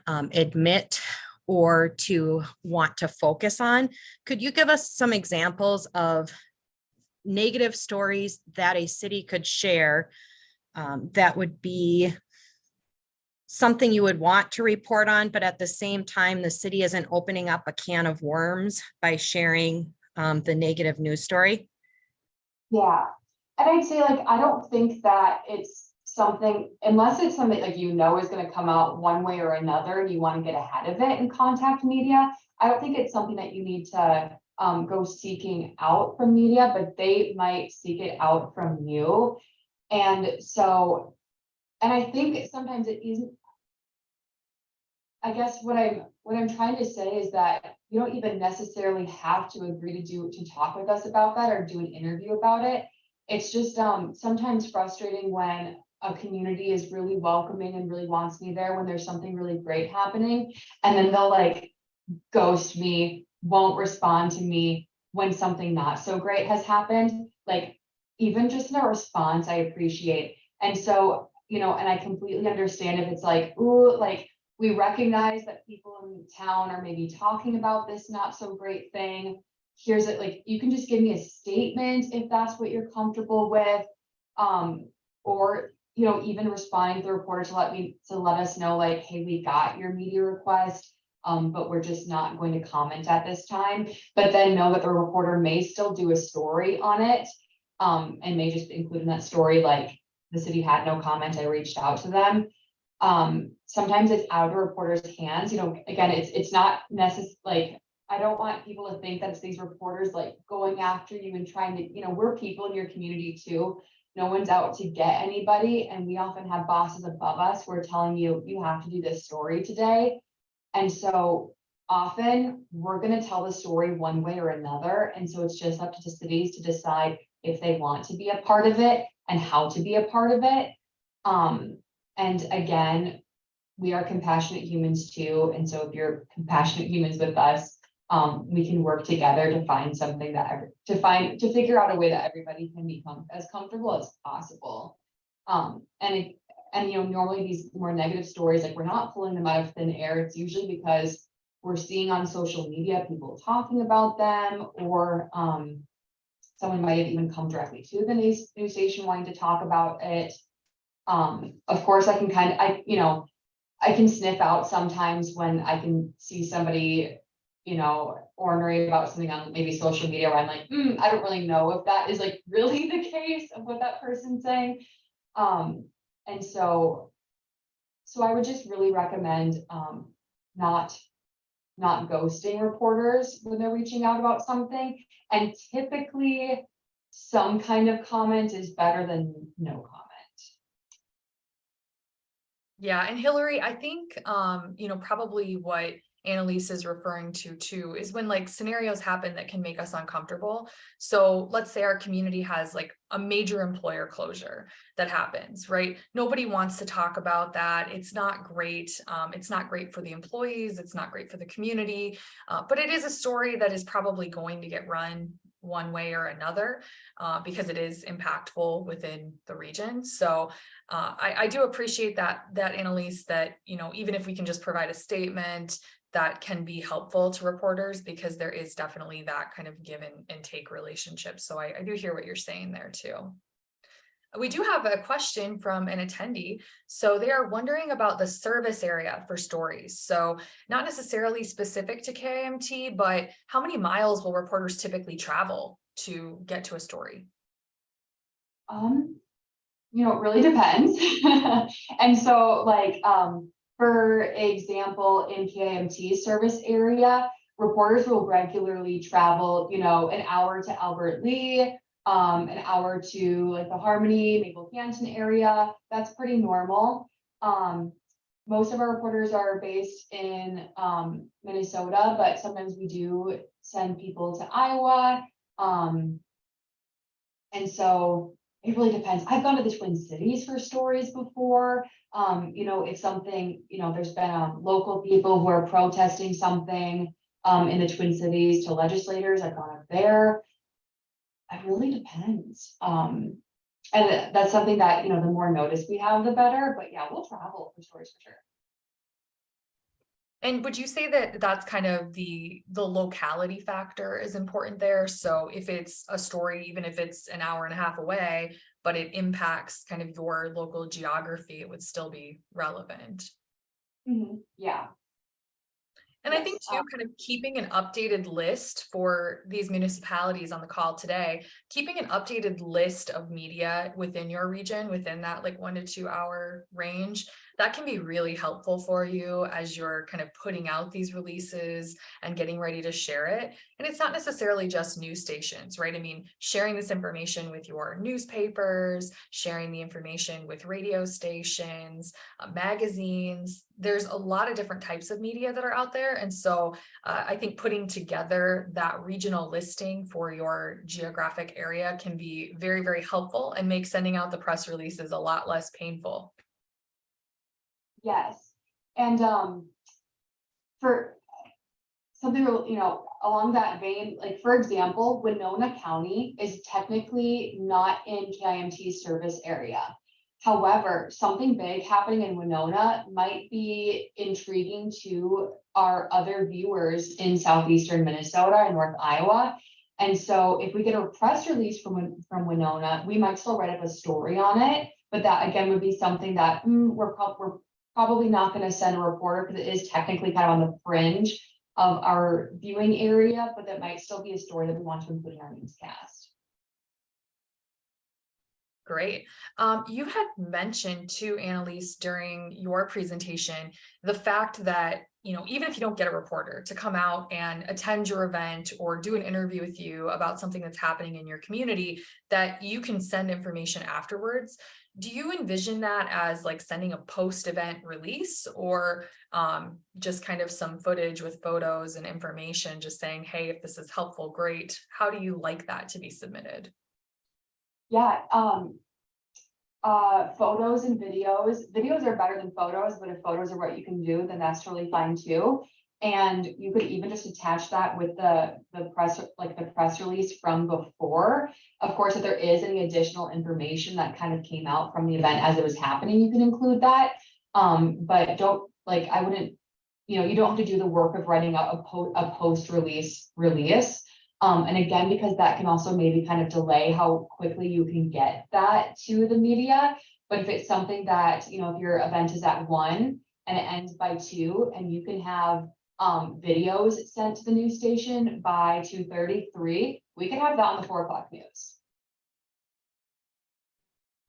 admit or to want to focus on. Could you give us some examples of negative stories that a city could share that would be something you would want to report on, but at the same time, the city isn't opening up a can of worms by sharing the negative news story? Yeah. And I'd say, like, I don't think that it's something, unless it's something like is going to come out one way or another and you want to get ahead of it and contact media. I don't think it's something that you need to go seeking out from media, but they might seek it out from you. And so, and I think sometimes it isn't, I guess what I'm trying to say is that you don't even necessarily have to agree to talk with us about that or do an interview about it. It's just sometimes frustrating when a community is really welcoming and really wants me there when there's something really great happening, and then they'll like ghost me, won't respond to me when something not so great has happened. Like, even just in a response, I appreciate. And so, and I completely understand if it's like, ooh, like, we recognize that people in town are maybe talking about this not so great thing. Here's it, like, you can just give me a statement if that's what you're comfortable with. Or, even responding to the reporter to let us know, like, hey, we got your media request, but we're just not going to comment at this time. But then know that the reporter may still do a story on it, and may just include in that story, like, the city had no comment, I reached out to them. Sometimes it's out of the reporter's hands. Again, it's not necessary. Like, I don't want people to think that it's these reporters like going after you and trying to, we're people in your community too. No one's out to get anybody. And we often have bosses above us who are telling you, you have to do this story today. And so often we're going to tell the story one way or another. And so it's just up to the cities to decide if they want to be a part of it and how to be a part of it. And again, we are compassionate humans too. And so if you're compassionate humans with us, we can work together to find something to figure out a way that everybody can become as comfortable as possible. And normally these more negative stories, like, we're not pulling them out of thin air. It's usually because we're seeing on social media people talking about them, or someone might have even come directly to the news station wanting to talk about it. Of course, I can I can sniff out sometimes when I can see somebody, ornery about something on maybe social media where I'm like, I don't really know if that is like really the case of what that person's saying. And so I would just really recommend not ghosting reporters when they're reaching out about something. And typically some kind of comment is better than no comment. Yeah, and Hillary, I think, probably what Annalise is referring to too is when like scenarios happen that can make us uncomfortable. So let's say our community has like a major employer closure that happens, right? Nobody wants to talk about that. It's not great. It's not great for the employees. It's not great for the community. But it is a story that is probably going to get run one way or another, because it is impactful within the region. So I do appreciate that, Annalise, that, even if we can just provide a statement, that can be helpful to reporters, because there is definitely that kind of give and take relationship. So I do hear what you're saying there too. We do have a question from an attendee. So they are wondering about the service area for stories. So not necessarily specific to KIMT, but how many miles will reporters typically travel to get to a story? It really depends. And so for example, in KIMT service area, reporters will regularly travel, an hour to Albert Lee, an hour to like the Harmony, Maple Canton area. That's pretty normal. Most of our reporters are based in Minnesota, but sometimes we do send people to Iowa. And so it really depends. I've gone to the Twin Cities for stories before. If something, there's been local people who are protesting something in the Twin Cities to legislators. I've gone up there. It really depends. And that's something that, the more notice we have, the better. But yeah, we'll travel for stories for sure. And would you say that that's kind of the locality factor is important there? So if it's a story, even if it's an hour and a half away, but it impacts kind of your local geography, it would still be relevant. Yeah. And I think too, kind of keeping an updated list for these municipalities on the call today, keeping an updated list of media within your region, within that like 1 to 2 hour range, that can be really helpful for you as you're kind of putting out these releases and getting ready to share it. And it's not necessarily just news stations, right? I mean, sharing this information with your newspapers, sharing the information with radio stations, magazines. There's a lot of different types of media that are out there. And so I think putting together that regional listing for your geographic area can be very, very helpful and make sending out the press releases a lot less painful. Yes. And for something, along that vein, like for example, Winona County is technically not in KIMT's service area. However, something big happening in Winona might be intriguing to our other viewers in southeastern Minnesota and North Iowa. And so if we get a press release from Winona, we might still write up a story on it. But that again would be something that we're probably not going to send a reporter, because it is technically kind of on the fringe of our viewing area, but that might still be a story that we want to include in our newscast. Great. You had mentioned to Annalise during your presentation, the fact that, even if you don't get a reporter to come out and attend your event or do an interview with you about something that's happening in your community, that you can send information afterwards. Do you envision that as like sending a post-event release, or just kind of some footage with photos and information, just saying, hey, if this is helpful, great. How do you like that to be submitted? Yeah, photos and videos. Videos are better than photos, but if photos are what you can do, then that's totally fine too. And you could even just attach that with the press release from before. Of course, if there is any additional information that kind of came out from the event as it was happening, you can include that. But I wouldn't, you don't have to do the work of writing out a post-release release. And again, because that can also maybe kind of delay how quickly you can get that to the media. But if it's something that, if your event is at 1 and it ends by 2, and you can have videos sent to the news station by 2:33, we could have that on the 4 o'clock news.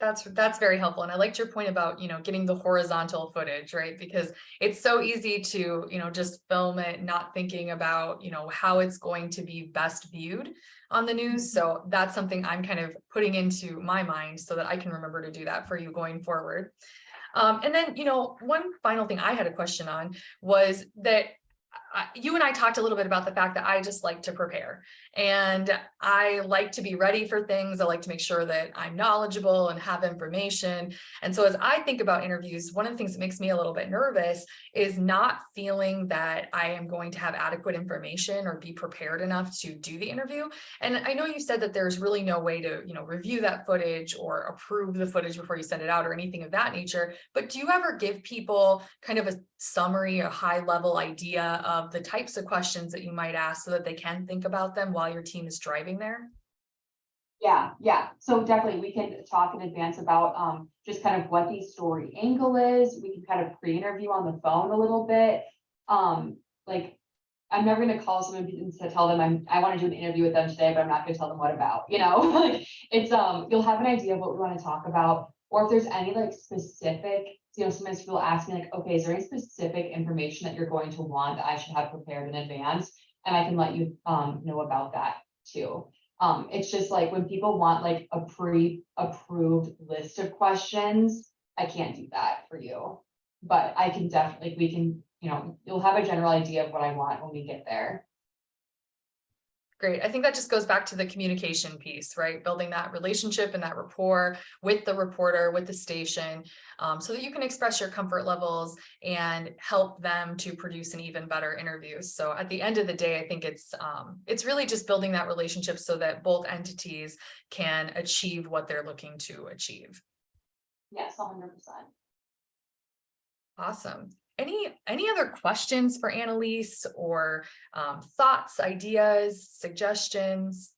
That's very helpful. And I liked your point about, getting the horizontal footage, right? Because it's so easy to, just film it, not thinking about, how it's going to be best viewed on the news. So that's something I'm kind of putting into my mind so that I can remember to do that for you going forward. And then, one final thing I had a question on was that you and I talked a little bit about the fact that I just like to prepare and I like to be ready for things. I like to make sure that I'm knowledgeable and have information. And so as I think about interviews, one of the things that makes me a little bit nervous is not feeling that I am going to have adequate information or be prepared enough to do the interview. And I know you said that there's really no way to, review that footage or approve the footage before you send it out or anything of that nature. But do you ever give people kind of a summary, a high level idea of the types of questions that you might ask so that they can think about them while your team is driving there? Yeah. So definitely we can talk in advance about just kind of what the story angle is. We can kind of pre-interview on the phone a little bit. Like I'm never gonna call someone to tell them I want to do an interview with them today, but I'm not gonna tell them what about, like it's you'll have an idea of what we want to talk about, or if there's any like specific, sometimes people ask me like, okay, is there any specific information that you're going to want that I should have prepared in advance? And I can let you know about that too. It's just like when people want like a pre-approved list of questions, I can't do that for you. But I can definitely, we can, you'll have a general idea of what I want when we get there. Great. I think that just goes back to the communication piece, right? Building that relationship and that rapport with the reporter, with the station, so that you can express your comfort levels and help them to produce an even better interview. So at the end of the day, I think it's really just building that relationship so that both entities can achieve what they're looking to achieve. Yes, 100%. Awesome. Any other questions for Annalise or thoughts, ideas, suggestions?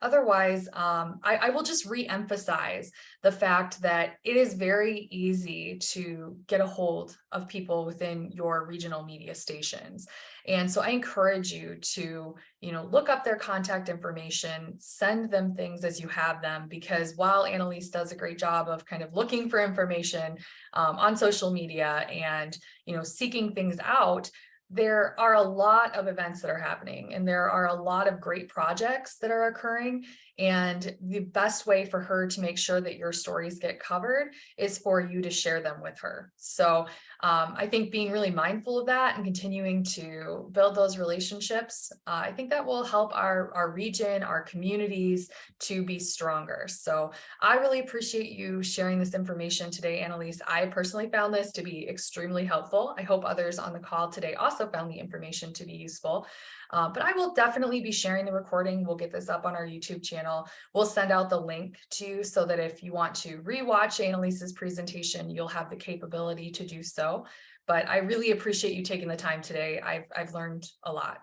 Otherwise, I will just re-emphasize the fact that it is very easy to get a hold of people within your regional media stations. And so I encourage you to, look up their contact information, send them things as you have them, because while Annalise does a great job of kind of looking for information on social media and, seeking things out, there are a lot of events that are happening and there are a lot of great projects that are occurring. And the best way for her to make sure that your stories get covered is for you to share them with her. So I think being really mindful of that and continuing to build those relationships, I think that will help our region, our communities to be stronger. So I really appreciate you sharing this information today, Annalise. I personally found this to be extremely helpful. I hope others on the call today also found the information to be useful. But I will definitely be sharing the recording. We'll get this up on our YouTube channel. We'll send out the link to you so that if you want to rewatch Annalise's presentation, you'll have the capability to do so. But I really appreciate you taking the time today. I've learned a lot.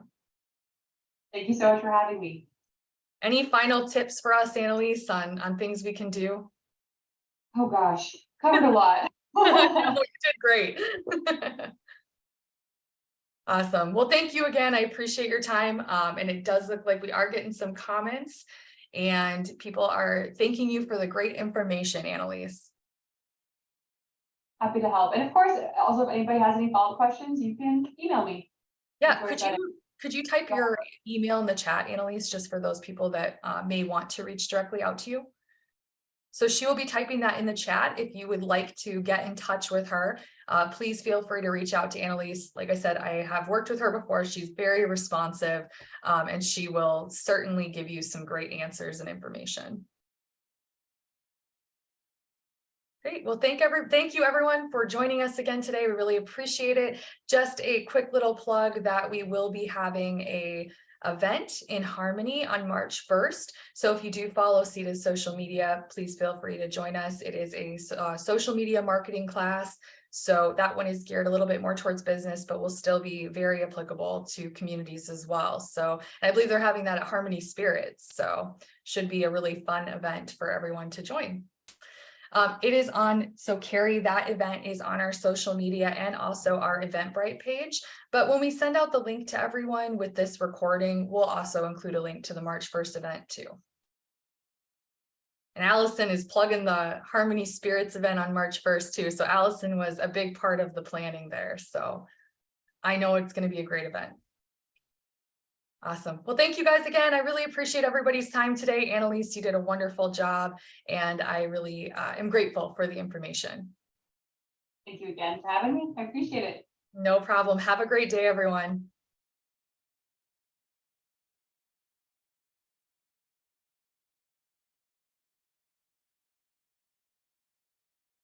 Thank you so much for having me. Any final tips for us, Annalise, on things we can do? Oh gosh, covered a lot. You did great. Awesome. Well, thank you again. I appreciate your time. And it does look like we are getting some comments and people are thanking you for the great information, Annalise. Happy to help. And of course, also if anybody has any follow-up questions, you can email me. Yeah, could you type your email in the chat, Annalise, just for those people that may want to reach directly out to you? So she will be typing that in the chat. If you would like to get in touch with her, please feel free to reach out to Annalise. Like I said, I have worked with her before. She's very responsive, and she will certainly give you some great answers and information. Great. Well, thank you everyone for joining us again today. We really appreciate it. Just a quick little plug that we will be having a event in Harmony on March 1st. So if you do follow CETA's social media, please feel free to join us. It is a social media marketing class. So that one is geared a little bit more towards business, but will still be very applicable to communities as well. So I believe they're having that at Harmony Spirits. So should be a really fun event for everyone to join. It is on, so Carrie, that event is on our social media and also our Eventbrite page. But when we send out the link to everyone with this recording, we'll also include a link to the March 1st event too. And Allison is plugging the Harmony Spirits event on March 1st too. So Allison was a big part of the planning there. So I know it's going to be a great event. Awesome. Well, thank you guys again. I really appreciate everybody's time today. Annalise, you did a wonderful job, and I really am grateful for the information. Thank you again for having me. I appreciate it. No problem. Have a great day, everyone.